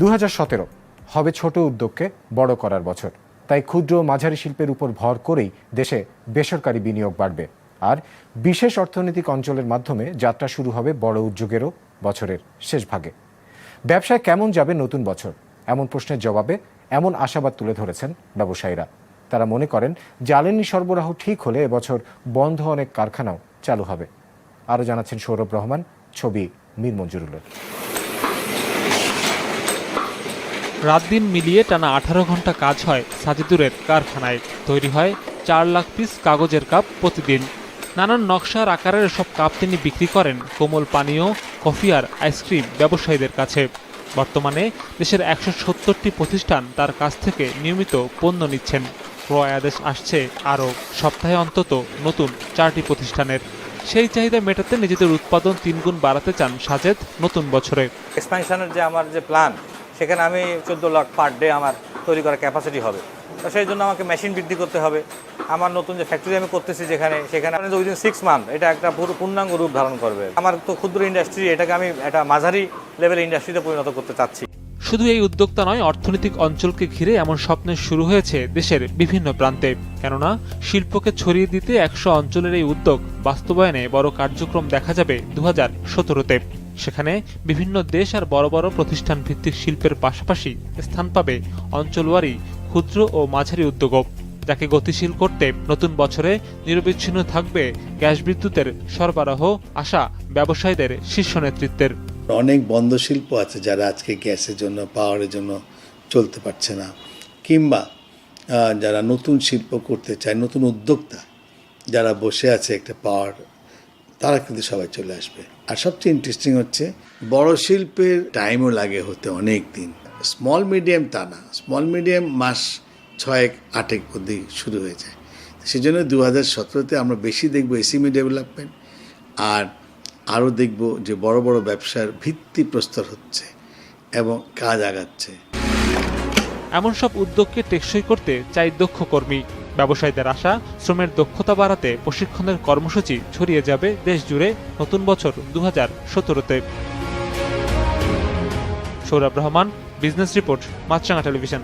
2017 হবে ছোট উদ্যোগকে বড় করার বছর। তাই ক্ষুদ্র ও মাঝারি শিল্পের উপর ভর করেই দেশে বেসরকারি বিনিয়োগ বাড়বে। আর বিশেষ অর্থনৈতিক অঞ্চলের মাধ্যমে যাত্রা শুরু হবে বড় উদ্যোগেরও বছরের শেষ ভাগে। ব্যবসায় কেমন যাবে নতুন বছর, এমন প্রশ্নের জবাবে এমন আশাবাদ তুলে ধরেছেন ব্যবসায়ীরা। তারা মনে করেন জ্বালানি সরবরাহ ঠিক হলে এবছর বন্ধ অনেক কারখানাও চালু হবে। আরও জানাচ্ছেন সৌরভ রহমান, ছবি মীর মঞ্জুরুলের। রাত দিন মিলিয়ে টানা 18 ঘন্টা কাজ হয় সাজিদুরের কারখানায়। তৈরি হয় 4 লাখ পিস কাগজের কাপ প্রতিদিন। নানান নকশার আকারের এসব কাপ তিনি বিক্রি করেন কোমল পানীয়, কফি আর আইসক্রিম ব্যবসায়ীদের কাছে। বর্তমানে দেশের 170টি প্রতিষ্ঠান তার কাছ থেকে নিয়মিত পণ্য নিচ্ছেন। ক্রয় আদেশ আসছে আরও, সপ্তাহে অন্তত নতুন 4টি প্রতিষ্ঠানের। সেই চাহিদা মেটাতে নিজেদের উৎপাদন 3 গুণ বাড়াতে চান সাজেদ নতুন বছরে। এক্সপ্যানশনের যে আমার যে প্ল্যান, সেখানে আমি 14 লাখ পার ডে আমার তৈরি করার ক্যাপাসিটি হবে। তো সেই জন্য আমাকে মেশিন বৃদ্ধি করতে হবে। আমার নতুন যে ফ্যাক্টরি আমি করতেছি সেখানে উইদিন 6 মান্থ এটা একটা পূর্ণাঙ্গ রূপ ধারণ করবে। আমার তো ক্ষুদ্র ইন্ডাস্ট্রি, এটাকে আমি একটা মাঝারি লেভেল ইন্ডাস্ট্রিতে পরিণত করতে চাচ্ছি। শুধু এই উদ্যোক্তা নয়, অর্থনৈতিক অঞ্চলকে ঘিরে এমন স্বপ্নের শুরু হয়েছে দেশের বিভিন্ন প্রান্তে। কেননা শিল্পকে ছড়িয়ে দিতে 100 অঞ্চলের এই উদ্যোগ বাস্তবায়নে বড় কার্যক্রম দেখা যাবে 2017-তে। সেখানে বিভিন্ন দেশ আর বড় বড় প্রতিষ্ঠান ভিত্তিক শিল্পের পাশাপাশি স্থান পাবে অঞ্চলওয়ারি ক্ষুদ্র ও মাঝারি উদ্যোগও, যাকে গতিশীল করতে নতুন বছরে নিরবিচ্ছিন্ন থাকবে গ্যাস বিদ্যুতের সরবরাহ আশা ব্যবসায়ীদের শীর্ষ নেতৃত্বের। অনেক বন্ধ শিল্প আছে যারা আজকে গ্যাসের জন্য, পাওয়ারের জন্য চলতে পারছে না, কিংবা যারা নতুন শিল্প করতে চায়, নতুন উদ্যোক্তা যারা বসে আছে একটা পাওয়ার, তারা কিন্তু সবাই চলে আসবে। আর সবচেয়ে ইন্টারেস্টিং হচ্ছে বড় শিল্পের টাইমও লাগে হতে অনেক দিন, স্মল মিডিয়াম তা না। স্মল মিডিয়াম মাস 6-8 মধ্যেই শুরু হয়ে যায়। সেই জন্য 2017-তে আমরা বেশি দেখব এসএমই ডেভেলপমেন্ট, আর আরও দেখব যে বড় বড় ব্যবসার ভিত্তি প্রস্তর হচ্ছে এবং কাজ আগাচ্ছে। এমন সব উদ্যোগকে টেকসই করতে চাই দক্ষ কর্মী। ব্যবসায়ীদের আশা, শ্রমের দক্ষতা বাড়াতে প্রশিক্ষণের কর্মসূচি ছড়িয়ে যাবে দেশ জুড়ে নতুন বছর 2017-তে। সৌরভ রহমান, বিজনেস রিপোর্ট, মাছরাঙা টেলিভিশন।